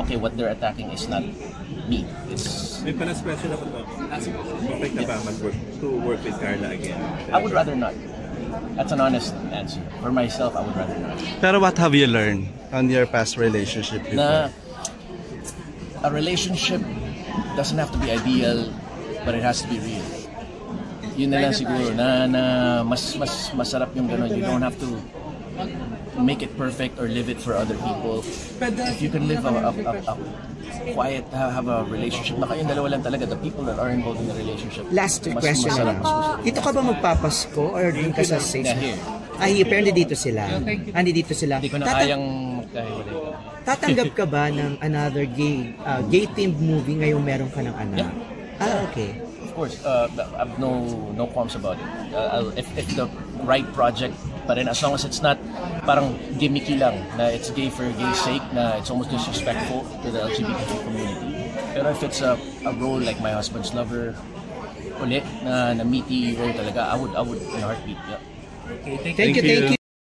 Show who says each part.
Speaker 1: okay, what they're attacking is not me. It's...
Speaker 2: May special ako to. Perfect na ba to work with Carla again?
Speaker 1: I would rather not. That's an honest answer. For myself, I would rather not.
Speaker 3: Pero what have you learned on your past relationship before?
Speaker 1: Na a relationship doesn't have to be ideal, but it has to be real. Yun na lang siguro na mas masarap yung gano'n. You don't have to make it perfect or live it for other people. If you can live a quiet, have a relationship na kayong dalawa lang talaga, the people that are involved in the relationship.
Speaker 4: Last question na lang. Dito ka ba magpapasko or dun ka sa station? Ay, pero hindi dito sila. Hindi dito sila.
Speaker 1: Hindi ko na kayang magkahiwalay.
Speaker 4: Tatanggap ka ba ng another gay-themed movie ngayong meron ka ng anak?
Speaker 1: Yeah.
Speaker 4: Okay.
Speaker 1: Of course, I have no qualms about it. If the right project, but then as long as it's not parang gimmicky lang, na it's gay for gay's sake, na it's almost disrespectful to the LGBT community. Pero if it's a role like My Husband's Lover, ulit na meaty role talaga, I would in a heartbeat. Yeah.
Speaker 4: Okay, thank you.